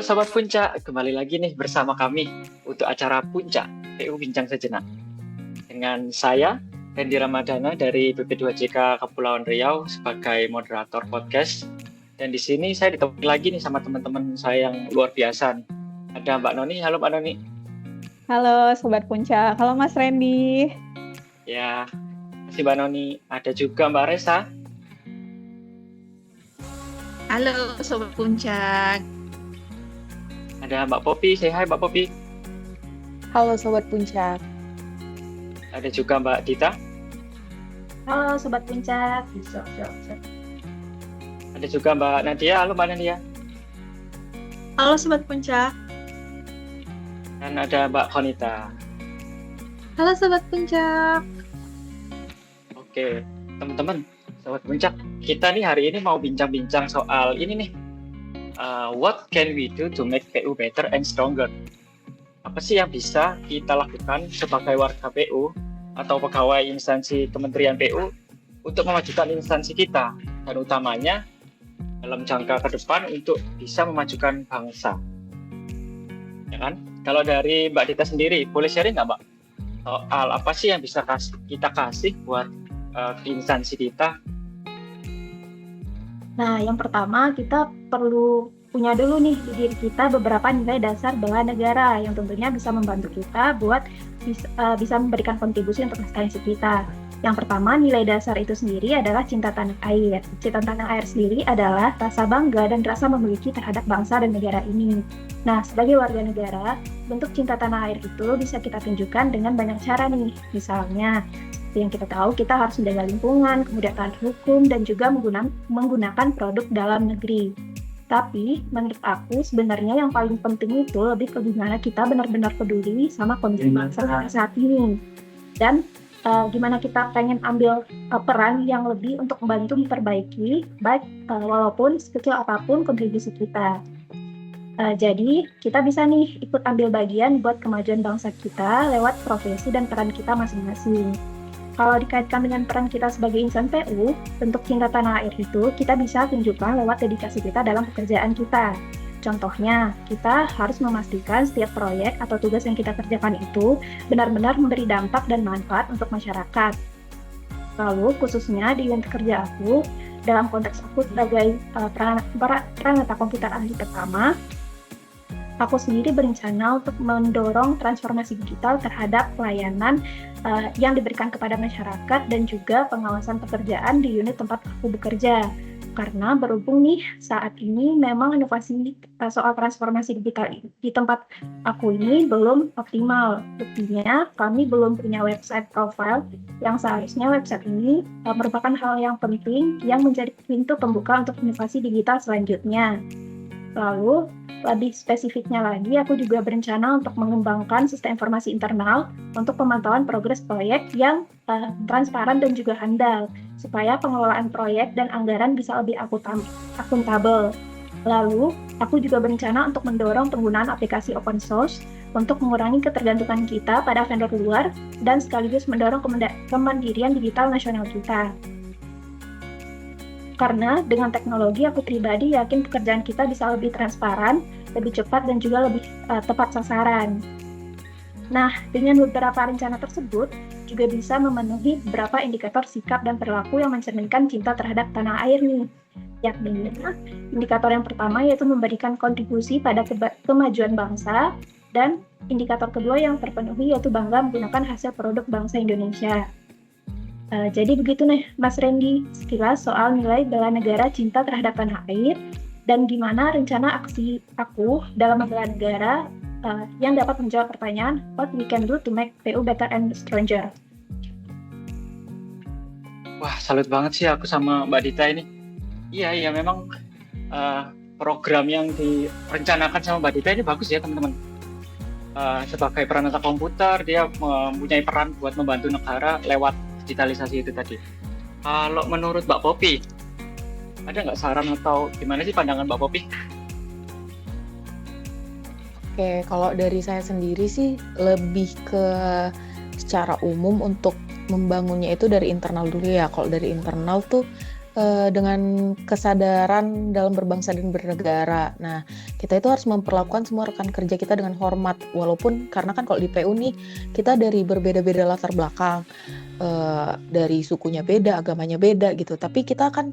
Sobat Puncak, kembali lagi nih bersama kami untuk acara Puncak PU Bincang Sejenak. Dengan saya, Randy Ramadana dari BP2JK Kepulauan Riau sebagai moderator podcast. Dan di sini saya ditemani lagi nih sama teman-teman saya yang luar biasa. Ada Mbak Noni. Halo Mbak Noni. Halo Sobat Puncak. Halo Mas Randy. Ya, masih Mbak Noni. Ada juga Mbak Resa. Halo Sobat Puncak. Ada Mbak Popi. Say hi Mbak Popi. Halo Sobat Puncak. Ada juga Mbak Dita. Halo Sobat Puncak. Ada juga Mbak Nadia. Halo Mbak Nadia. Halo Sobat Puncak. Dan ada Mbak Konita. Halo Sobat Puncak. Oke, teman-teman, Sobat Puncak, kita nih hari ini mau bincang-bincang soal ini nih. What can we do to make PU better and stronger? Apa sih yang bisa kita lakukan sebagai warga PU atau pegawai instansi Kementerian PU untuk memajukan instansi kita, dan utamanya dalam jangka ke depan untuk bisa memajukan bangsa. Ya kan? Kalau dari Mbak Dita sendiri, boleh sharing nggak Mbak? Soal apa sih yang bisa kita kasih buat instansi kita? Nah, yang pertama kita perlu punya dulu nih di diri kita beberapa nilai dasar bela negara yang tentunya bisa membantu kita buat bisa memberikan kontribusi untuk instansi kita. Yang pertama, nilai dasar itu sendiri adalah cinta tanah air. Cinta tanah air sendiri adalah rasa bangga dan rasa memiliki terhadap bangsa dan negara ini. Nah, sebagai warga negara, bentuk cinta tanah air itu bisa kita tunjukkan dengan banyak cara nih. Misalnya, seperti yang kita tahu, kita harus menjaga lingkungan, kemudian taat hukum, dan juga menggunakan produk dalam negeri. Tapi, menurut aku, sebenarnya yang paling penting itu lebih ke gimana kita benar-benar peduli sama kondisi bangsa saat ini. Dan gimana kita pengen ambil peran yang lebih untuk membantu memperbaiki, baik walaupun sekecil apapun kontribusi kita. Jadi, kita bisa nih ikut ambil bagian buat kemajuan bangsa kita lewat profesi dan peran kita masing-masing. Kalau dikaitkan dengan peran kita sebagai insan PU, bentuk cinta tanah air itu kita bisa tunjukkan lewat dedikasi kita dalam pekerjaan kita. Contohnya, kita harus memastikan setiap proyek atau tugas yang kita kerjakan itu benar-benar memberi dampak dan manfaat untuk masyarakat. Lalu, khususnya di unit kerja aku, dalam konteks aku sebagai pranata komputer ahli pertama, aku sendiri berencana untuk mendorong transformasi digital terhadap pelayanan yang diberikan kepada masyarakat dan juga pengawasan pekerjaan di unit tempat aku bekerja. Karena berhubung nih saat ini memang inovasi soal transformasi digital di tempat aku ini belum optimal. Buktinya kami belum punya website profile yang seharusnya website ini merupakan hal yang penting yang menjadi pintu pembuka untuk inovasi digital selanjutnya. Lalu, lebih spesifiknya lagi, aku juga berencana untuk mengembangkan sistem informasi internal untuk pemantauan progres proyek yang transparan dan juga handal, supaya pengelolaan proyek dan anggaran bisa lebih akuntabel. Lalu, aku juga berencana untuk mendorong penggunaan aplikasi open source untuk mengurangi ketergantungan kita pada vendor luar dan sekaligus mendorong kemandirian digital nasional kita. Karena dengan teknologi, aku pribadi yakin pekerjaan kita bisa lebih transparan, lebih cepat, dan juga lebih tepat sasaran. Nah, dengan beberapa rencana tersebut, juga bisa memenuhi beberapa indikator sikap dan perilaku yang mencerminkan cinta terhadap tanah air nih. Yakni, indikator yang pertama yaitu memberikan kontribusi pada kemajuan bangsa, dan indikator kedua yang terpenuhi yaitu bangga menggunakan hasil produk bangsa Indonesia. Jadi begitu nih Mas Randy, sekilas soal nilai bela negara cinta terhadap tanah air dan gimana rencana aksi aku dalam membela negara yang dapat menjawab pertanyaan what we can do to make PU better and stronger. Wah, salut banget sih aku sama Mbak Dita ini. Iya memang program yang direncanakan sama Mbak Dita ini bagus ya teman-teman. Sebagai pranata komputer, dia mempunyai peran buat membantu negara lewat digitalisasi itu tadi. Kalau menurut Mbak Popi, ada nggak saran atau gimana sih pandangan Mbak Popi? Oke, kalau dari saya sendiri sih lebih ke secara umum untuk membangunnya itu dari internal dulu ya. Kalau dari internal tuh dengan kesadaran dalam berbangsa dan bernegara. Nah, kita itu harus memperlakukan semua rekan kerja kita dengan hormat, walaupun karena kan kalau di PU nih kita dari berbeda-beda latar belakang, dari sukunya beda, agamanya beda gitu. Tapi kita kan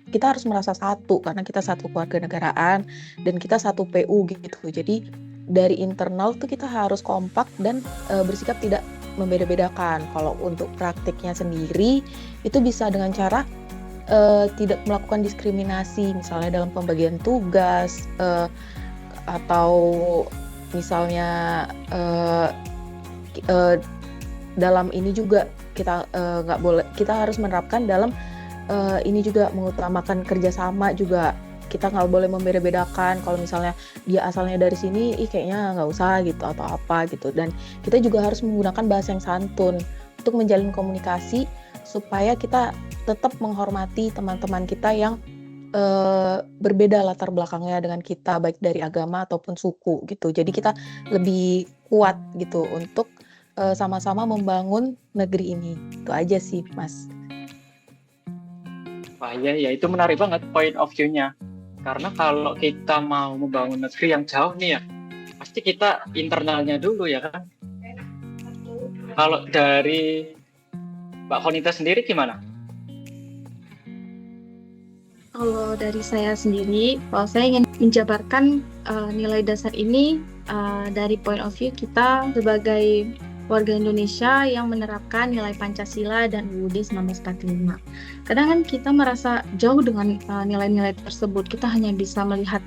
kita harus merasa satu karena kita satu keluarga negaraan dan kita satu PU gitu. Jadi dari internal tuh kita harus kompak dan bersikap tidak membeda-bedakan. Kalau untuk praktiknya sendiri itu bisa dengan cara tidak melakukan diskriminasi, misalnya dalam pembagian tugas atau misalnya dalam ini juga kita nggak boleh, kita harus menerapkan dalam ini juga mengutamakan kerjasama juga. Kita nggak boleh membeda-bedakan kalau misalnya dia asalnya dari sini, kayaknya nggak usah gitu atau apa gitu. Dan kita juga harus menggunakan bahasa yang santun untuk menjalin komunikasi supaya kita tetap menghormati teman-teman kita yang berbeda latar belakangnya dengan kita, baik dari agama ataupun suku gitu. Jadi kita lebih kuat gitu untuk sama-sama membangun negeri ini. Itu aja sih, Mas. Wah iya, itu menarik banget point of view-nya. Karena kalau kita mau membangun negeri yang jauh nih ya, pasti kita internalnya dulu ya kan. Kalau dari Mbak Konita sendiri gimana? Kalau dari saya sendiri, kalau saya ingin menjabarkan nilai dasar ini dari point of view kita sebagai warga Indonesia yang menerapkan nilai Pancasila dan UUD 1945. Kadang kan kita merasa jauh dengan nilai-nilai tersebut. Kita hanya bisa melihat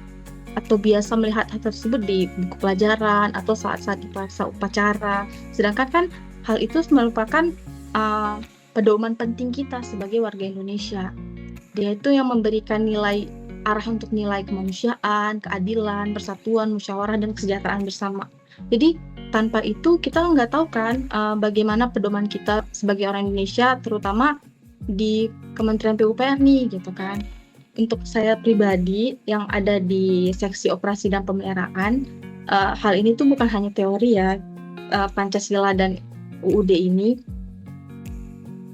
atau biasa melihat hal tersebut di buku pelajaran atau saat-saat di paksa upacara. Sedangkan kan hal itu merupakan pedoman penting kita sebagai warga Indonesia. Dia itu yang memberikan nilai arah untuk nilai kemanusiaan, keadilan, persatuan, musyawarah, dan kesejahteraan bersama. Jadi tanpa itu kita nggak tahu kan bagaimana pedoman kita sebagai orang Indonesia, terutama di Kementerian PUPR nih gitu kan. Untuk saya pribadi yang ada di seksi operasi dan pemeliharaan, hal ini tuh bukan hanya teori ya. Pancasila dan UUD ini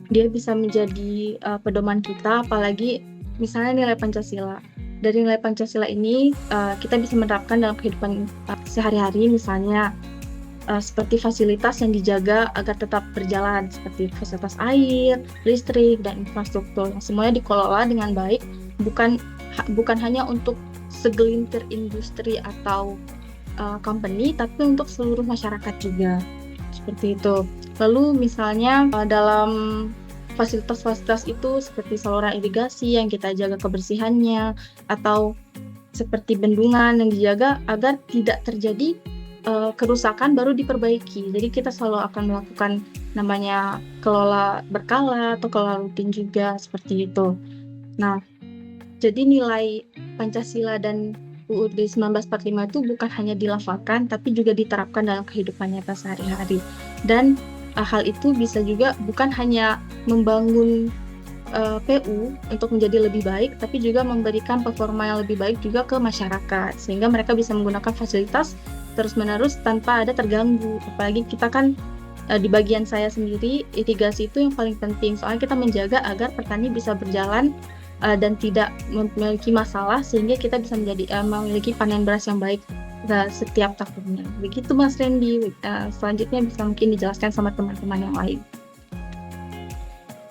dia bisa menjadi pedoman kita, apalagi misalnya nilai Pancasila. Dari nilai Pancasila ini kita bisa menerapkan dalam kehidupan sehari-hari, misalnya seperti fasilitas yang dijaga agar tetap berjalan, seperti fasilitas air, listrik, dan infrastruktur yang semuanya dikelola dengan baik, bukan hanya untuk segelintir industri atau company, tapi untuk seluruh masyarakat juga, seperti itu. Lalu misalnya dalam fasilitas-fasilitas itu seperti saluran irigasi yang kita jaga kebersihannya, atau seperti bendungan yang dijaga agar tidak terjadi kerusakan baru diperbaiki. Jadi kita selalu akan melakukan namanya kelola berkala atau kelola rutin juga, seperti itu. Nah, jadi nilai Pancasila dan UUD 1945 itu bukan hanya dilafalkan, tapi juga diterapkan dalam kehidupan nyata sehari-hari. Dan hal itu bisa juga bukan hanya membangun PU untuk menjadi lebih baik, tapi juga memberikan performa yang lebih baik juga ke masyarakat, sehingga mereka bisa menggunakan fasilitas terus-menerus tanpa ada terganggu. Apalagi kita kan di bagian saya sendiri, irigasi itu yang paling penting, soalnya kita menjaga agar petani bisa berjalan dan tidak memiliki masalah, sehingga kita bisa memiliki panen beras yang baik setiap tahunnya. Begitu Mas Randy. Selanjutnya bisa mungkin dijelaskan sama teman-teman yang lain.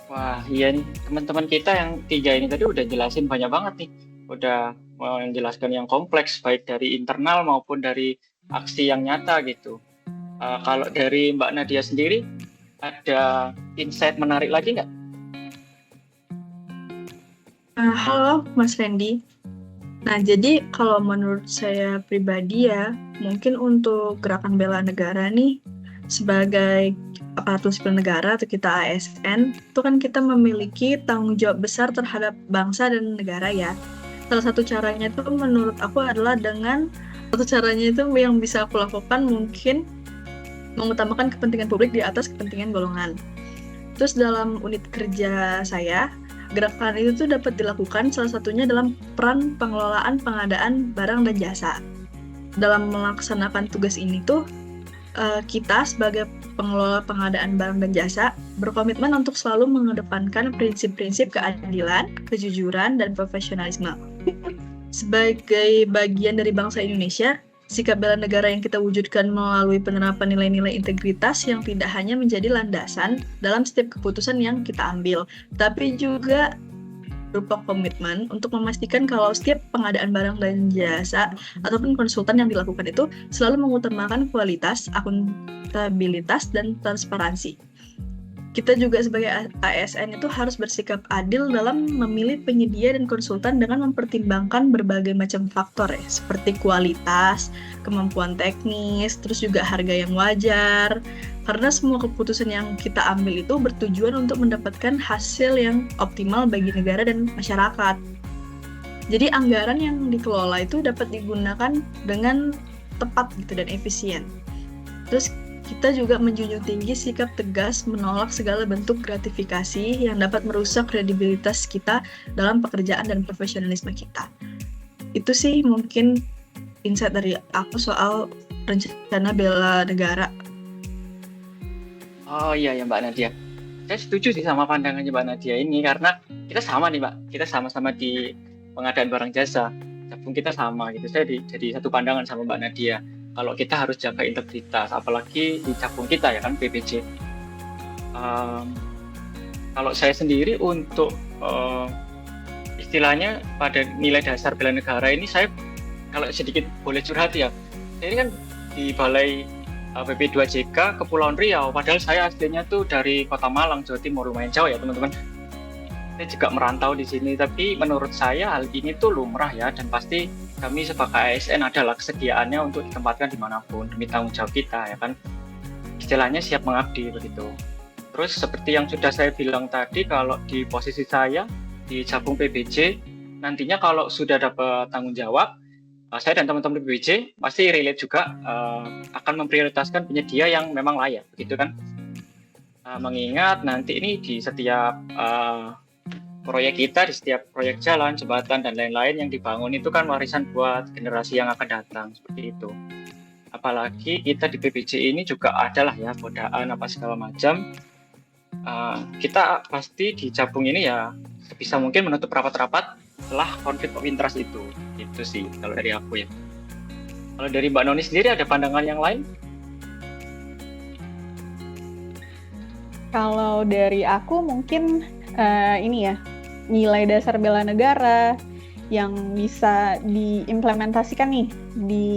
Wah iya nih, teman-teman kita yang 3 ini tadi udah jelasin banyak banget nih. Udah menjelaskan yang kompleks, baik dari internal maupun dari aksi yang nyata gitu. Kalau dari Mbak Nadia sendiri, ada insight menarik lagi nggak? Halo Mas Randy. Nah, jadi kalau menurut saya pribadi ya, mungkin untuk gerakan bela negara nih, sebagai aparatur sipil negara atau kita ASN, itu kan kita memiliki tanggung jawab besar terhadap bangsa dan negara ya. Salah satu caranya itu menurut aku adalah dengan yang bisa aku lakukan mungkin mengutamakan kepentingan publik di atas kepentingan golongan. Terus dalam unit kerja saya, gerakan itu tuh dapat dilakukan salah satunya dalam peran pengelolaan pengadaan barang dan jasa. Dalam melaksanakan tugas ini tuh kita sebagai pengelola pengadaan barang dan jasa berkomitmen untuk selalu mengedepankan prinsip-prinsip keadilan, kejujuran, dan profesionalisme. Sebagai bagian dari bangsa Indonesia, sikap bela negara yang kita wujudkan melalui penerapan nilai-nilai integritas yang tidak hanya menjadi landasan dalam setiap keputusan yang kita ambil, tapi juga berupa komitmen untuk memastikan kalau setiap pengadaan barang dan jasa ataupun konsultan yang dilakukan itu selalu mengutamakan kualitas, akuntabilitas, dan transparansi. Kita juga sebagai ASN itu harus bersikap adil dalam memilih penyedia dan konsultan dengan mempertimbangkan berbagai macam faktor ya, seperti kualitas, kemampuan teknis, terus juga harga yang wajar. Karena semua keputusan yang kita ambil itu bertujuan untuk mendapatkan hasil yang optimal bagi negara dan masyarakat. Jadi anggaran yang dikelola itu dapat digunakan dengan tepat gitu dan efisien. Terus kita juga menjunjung tinggi sikap tegas menolak segala bentuk gratifikasi yang dapat merusak kredibilitas kita dalam pekerjaan dan profesionalisme kita. Itu sih mungkin insight dari aku soal rencana bela negara. Oh iya ya Mbak Nadia. Saya setuju sih sama pandangannya Mbak Nadia ini karena kita sama nih Mbak. Kita sama-sama di pengadaan barang jasa. Cabung kita sama gitu. Saya jadi satu pandangan sama Mbak Nadia. Kalau kita harus jaga integritas, apalagi di cabung kita ya kan PBJ. Kalau saya sendiri untuk istilahnya pada nilai dasar bela negara ini saya kalau sedikit boleh curhat ya. Saya ini kan di Balai BP2JK Kepulauan Riau, padahal saya aslinya tuh dari Kota Malang, Jawa Timur, lumayan jauh ya teman-teman. Saya juga merantau di sini, tapi menurut saya hal ini tuh lumrah ya, dan pasti kami sebagai ASN adalah kesediaannya untuk ditempatkan dimanapun demi tanggung jawab kita ya kan. Istilahnya siap mengabdi begitu. Terus seperti yang sudah saya bilang tadi, kalau di posisi saya di cabung PBJ, nantinya kalau sudah dapat tanggung jawab, saya dan teman-teman PBJ pasti relate juga akan memprioritaskan penyedia yang memang layak, begitu kan? Mengingat nanti ini di setiap proyek kita, di setiap proyek jalan, jembatan, dan lain-lain yang dibangun itu kan warisan buat generasi yang akan datang, seperti itu. Apalagi kita di PBJ ini juga adalah ya godaan apa segala macam. Kita pasti di cabung ini ya sebisa mungkin menutup rapat-rapat setelah konflik of interest itu. Itu sih kalau dari aku ya. Kalau dari Mbak Noni sendiri ada pandangan yang lain? Kalau dari aku mungkin ini ya, nilai dasar bela negara yang bisa diimplementasikan nih di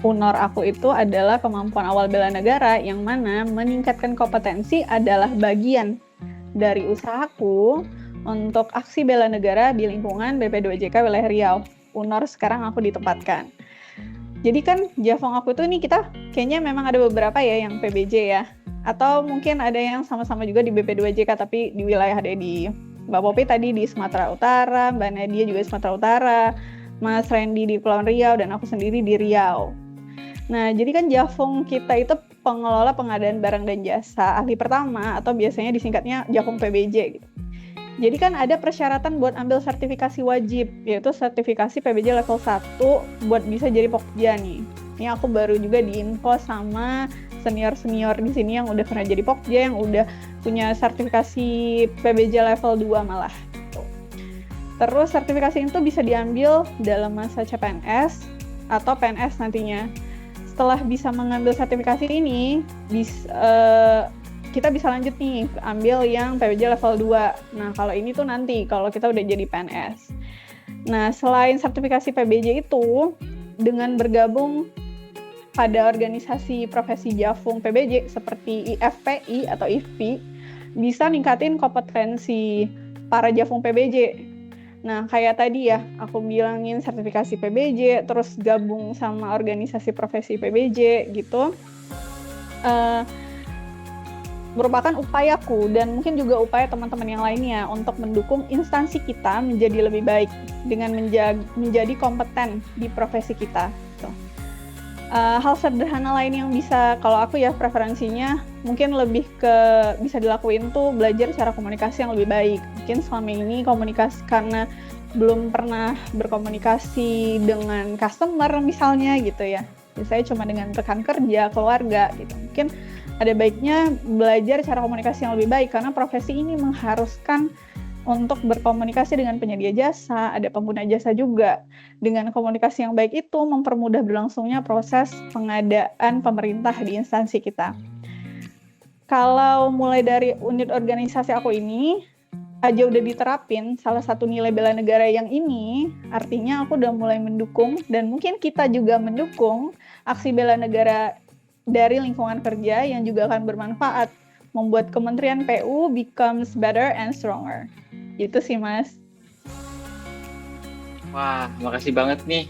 UNOR aku itu adalah kemampuan awal bela negara, yang mana meningkatkan kompetensi adalah bagian dari usahaku untuk aksi bela negara di lingkungan BP2JK wilayah Riau. UNOR sekarang aku ditempatkan. Jadi kan Javong aku tuh nih, kita kayaknya memang ada beberapa ya yang PBJ ya. Atau mungkin ada yang sama-sama juga di BP2JK tapi di wilayah ada di Mbak Popi tadi di Sumatera Utara, Mbak Nadia juga di Sumatera Utara, Mas Randy di Kepulauan Riau, dan aku sendiri di Riau. Nah, jadi kan Javong kita itu pengelola pengadaan barang dan jasa ahli pertama, atau biasanya disingkatnya Javong PBJ gitu. Jadi kan ada persyaratan buat ambil sertifikasi wajib, yaitu sertifikasi PBJ level 1 buat bisa jadi Pokja nih. Ini aku baru juga diinfo sama senior-senior di sini yang udah pernah jadi Pokja, yang udah punya sertifikasi PBJ level 2 malah. Terus sertifikasi itu bisa diambil dalam masa CPNS atau PNS nantinya. Setelah bisa mengambil sertifikasi ini, kita bisa lanjut nih ambil yang PBJ level 2. Nah, kalau ini tuh nanti kalau kita udah jadi PNS. Nah, selain sertifikasi PBJ itu, dengan bergabung pada organisasi profesi Javong PBJ seperti IFPI atau IFPI, bisa ningkatin kompetensi para Javong PBJ. Nah, kayak tadi ya, aku bilangin sertifikasi PBJ, terus gabung sama organisasi profesi PBJ gitu. Merupakan upayaku dan mungkin juga upaya teman-teman yang lainnya untuk mendukung instansi kita menjadi lebih baik dengan menjadi kompeten di profesi kita. Gitu. Hal sederhana lain yang bisa, kalau aku ya preferensinya mungkin lebih ke bisa dilakuin tuh belajar cara komunikasi yang lebih baik. Mungkin selama ini komunikasi karena belum pernah berkomunikasi dengan customer misalnya gitu ya. biasanya cuma dengan rekan kerja, keluarga gitu. Mungkin ada baiknya belajar cara komunikasi yang lebih baik, karena profesi ini mengharuskan untuk berkomunikasi dengan penyedia jasa, ada pengguna jasa juga. Dengan komunikasi yang baik itu mempermudah berlangsungnya proses pengadaan pemerintah di instansi kita. Kalau mulai dari unit organisasi aku ini aja udah diterapin salah satu nilai bela negara yang ini, artinya aku udah mulai mendukung dan mungkin kita juga mendukung aksi bela negara dari lingkungan kerja yang juga akan bermanfaat, membuat Kementerian PU becomes better and stronger. Gitu sih, Mas. Wah, makasih banget nih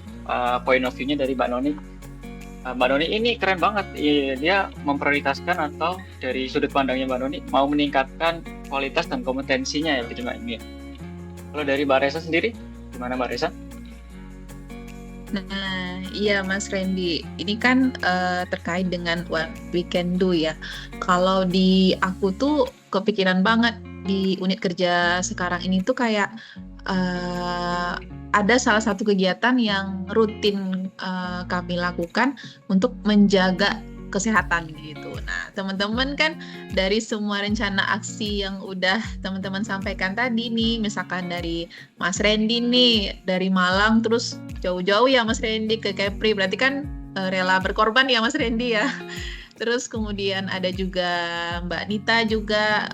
point of view-nya dari Mbak Noni. Mbak Noni ini keren banget. Dia memprioritaskan atau dari sudut pandangnya Mbak Noni mau meningkatkan kualitas dan kompetensinya ya Mbak ini. Kalau dari Mbak Resa sendiri, gimana Mbak Resa? Nah, iya Mas Randy, ini kan terkait dengan what we can do ya. Kalau di aku tuh kepikiran banget di unit kerja sekarang ini tuh kayak ada salah satu kegiatan yang rutin kami lakukan untuk menjaga kesehatan gitu. Nah, teman-teman kan dari semua rencana aksi yang udah teman-teman sampaikan tadi nih, misalkan dari Mas Randy nih, dari Malang terus jauh-jauh ya Mas Randy ke Kepri, berarti kan rela berkorban ya Mas Randy ya. Terus kemudian ada juga Mbak Nita juga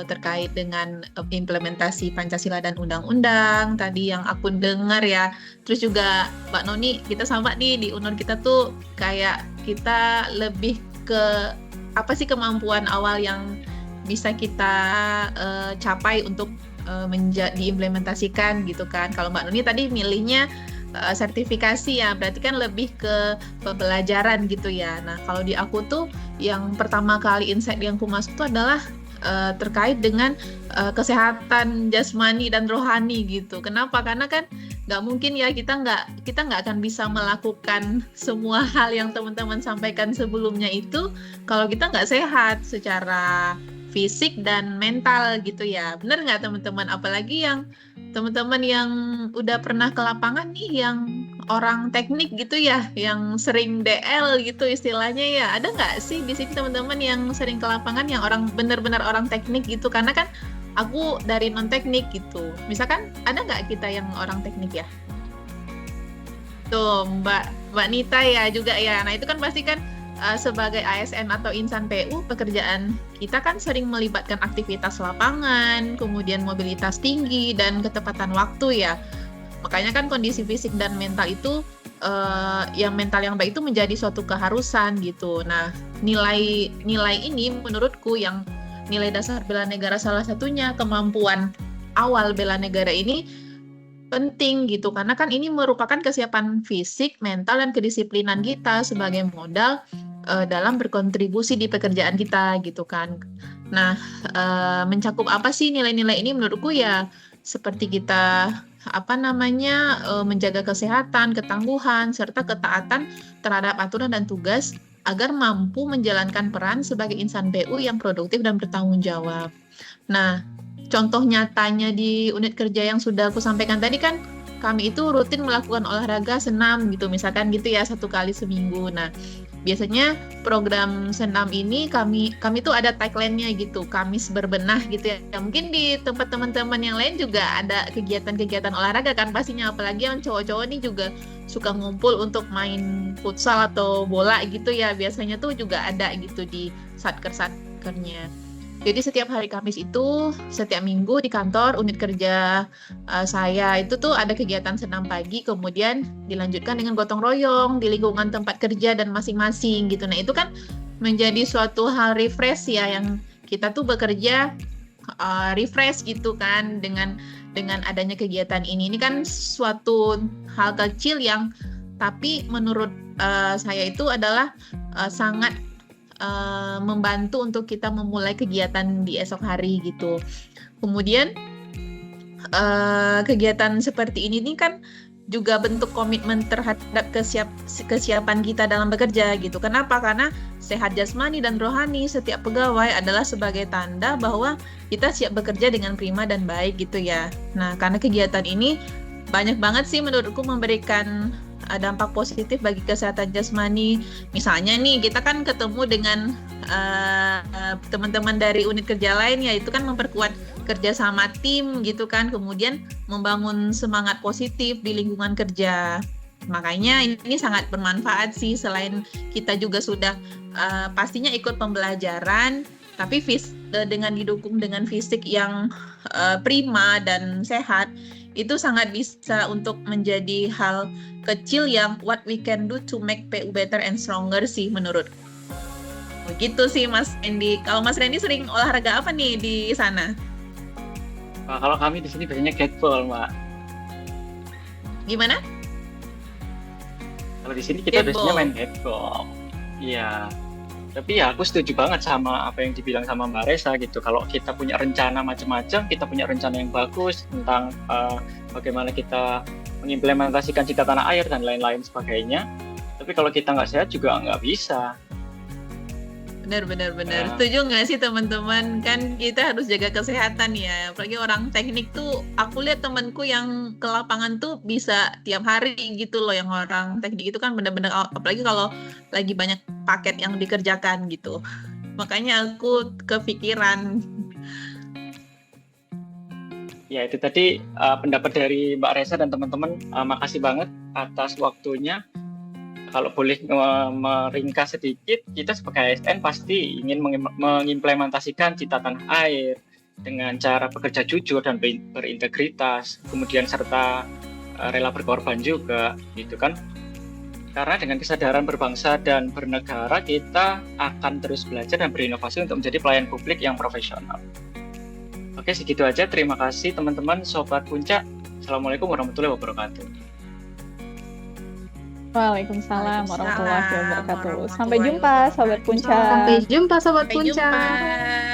terkait dengan implementasi Pancasila dan undang-undang tadi yang aku dengar ya. Terus juga Mbak Noni, kita sama nih di UNOR kita tuh kayak kita lebih ke apa sih kemampuan awal yang bisa kita capai untuk diimplementasikan gitu kan. Kalau Mbak Noni tadi milihnya sertifikasi ya, berarti kan lebih ke pembelajaran gitu ya. Nah, kalau di aku tuh yang pertama kali insight yang aku masuk tuh adalah terkait dengan kesehatan jasmani dan rohani gitu. Kenapa? Karena kan nggak mungkin ya kita nggak akan bisa melakukan semua hal yang teman-teman sampaikan sebelumnya itu kalau kita nggak sehat secara fisik dan mental gitu ya. Bener nggak teman-teman? Apalagi yang teman-teman yang udah pernah ke lapangan nih, yang orang teknik gitu ya, yang sering DL gitu istilahnya ya. Ada nggak sih di sini teman-teman yang sering ke lapangan, yang orang benar-benar orang teknik gitu? Karena kan aku dari non teknik gitu. Misalkan ada nggak kita yang orang teknik ya? Tuh Mbak Nita ya juga ya. Nah itu kan pasti kan sebagai ASN atau insan PU, pekerjaan kita kan sering melibatkan aktivitas lapangan, kemudian mobilitas tinggi, dan ketepatan waktu ya. Makanya kan kondisi fisik dan mental itu, yang mental yang baik itu menjadi suatu keharusan gitu. Nah, nilai ini menurutku yang nilai dasar bela negara salah satunya, kemampuan awal bela negara ini penting gitu. Karena kan ini merupakan kesiapan fisik, mental, dan kedisiplinan kita sebagai modal dalam berkontribusi di pekerjaan kita gitu kan. Nah, mencakup apa sih nilai-nilai ini menurutku ya seperti kita menjaga kesehatan, ketangguhan, serta ketaatan terhadap aturan dan tugas agar mampu menjalankan peran sebagai insan PU yang produktif dan bertanggung jawab. Nah, contoh nyatanya di unit kerja yang sudah aku sampaikan tadi kan kami itu rutin melakukan olahraga senam gitu, misalkan gitu ya 1 kali seminggu. Nah, biasanya program senam ini kami tuh ada tagline-nya gitu, Kamis berbenah gitu ya. Mungkin di tempat teman-teman yang lain juga ada kegiatan-kegiatan olahraga kan pastinya, apalagi yang cowok-cowok nih juga suka ngumpul untuk main futsal atau bola gitu ya. Biasanya tuh juga ada gitu di satker-satkernya. Jadi setiap hari Kamis itu, setiap minggu di kantor unit kerja saya itu tuh ada kegiatan senam pagi, kemudian dilanjutkan dengan gotong royong di lingkungan tempat kerja dan masing-masing gitu. Nah itu kan menjadi suatu hal refresh ya, yang kita tuh bekerja refresh gitu kan dengan adanya kegiatan ini. Ini kan suatu hal kecil yang tapi menurut saya itu adalah sangat membantu untuk kita memulai kegiatan di esok hari gitu. Kemudian kegiatan seperti ini nih kan juga bentuk komitmen terhadap kesiapan kita dalam bekerja gitu. Kenapa? Karena sehat jasmani dan rohani setiap pegawai adalah sebagai tanda bahwa kita siap bekerja dengan prima dan baik gitu ya. Nah, karena kegiatan ini banyak banget sih menurutku memberikan dampak positif bagi kesehatan jasmani. Misalnya nih, kita kan ketemu dengan teman-teman dari unit kerja lain, ya itu kan memperkuat kerja sama tim gitu kan, kemudian membangun semangat positif di lingkungan kerja. Makanya ini sangat bermanfaat sih, selain kita juga sudah pastinya ikut pembelajaran, tapi dengan didukung dengan fisik yang prima dan sehat, itu sangat bisa untuk menjadi hal kecil yang what we can do to make PU better and stronger sih menurut. Begitu sih Mas Randy. Kalau Mas Randy sering olahraga apa nih di sana? Kalau kami di sini biasanya catball, Mbak. Gimana? Kalau di sini kita Catball. biasanya main catball. Iya. Tapi ya aku setuju banget sama apa yang dibilang sama Mbak Resa gitu. Kalau kita punya rencana macam-macam, kita punya rencana yang bagus tentang bagaimana kita mengimplementasikan Cita Tanah Air dan lain-lain sebagainya. Tapi kalau kita nggak sehat juga nggak bisa. Benar. Ya. Setuju nggak sih teman-teman? Kan kita harus jaga kesehatan ya. Apalagi orang teknik tuh, aku lihat temanku yang ke lapangan tuh bisa tiap hari gitu loh. Yang orang teknik itu kan benar-benar, apalagi kalau lagi banyak paket yang dikerjakan gitu. Makanya aku kepikiran. Ya itu tadi pendapat dari Mbak Resa dan teman-teman. Makasih banget atas waktunya. Kalau boleh meringkas sedikit, kita sebagai ASN pasti ingin mengimplementasikan Cita Tanah Air dengan cara bekerja jujur dan berintegritas, kemudian serta rela berkorban juga, gitu kan? Karena dengan kesadaran berbangsa dan bernegara, kita akan terus belajar dan berinovasi untuk menjadi pelayan publik yang profesional. Oke, segitu aja. Terima kasih teman-teman, Sobat Puncak. Assalamualaikum warahmatullahi wabarakatuh. Waalaikumsalam warahmatullahi wabarakatuh. warahmatullahi Sampai jumpa, Sobat Puncak. Sampai jumpa Sobat Sampai Puncak. jumpa.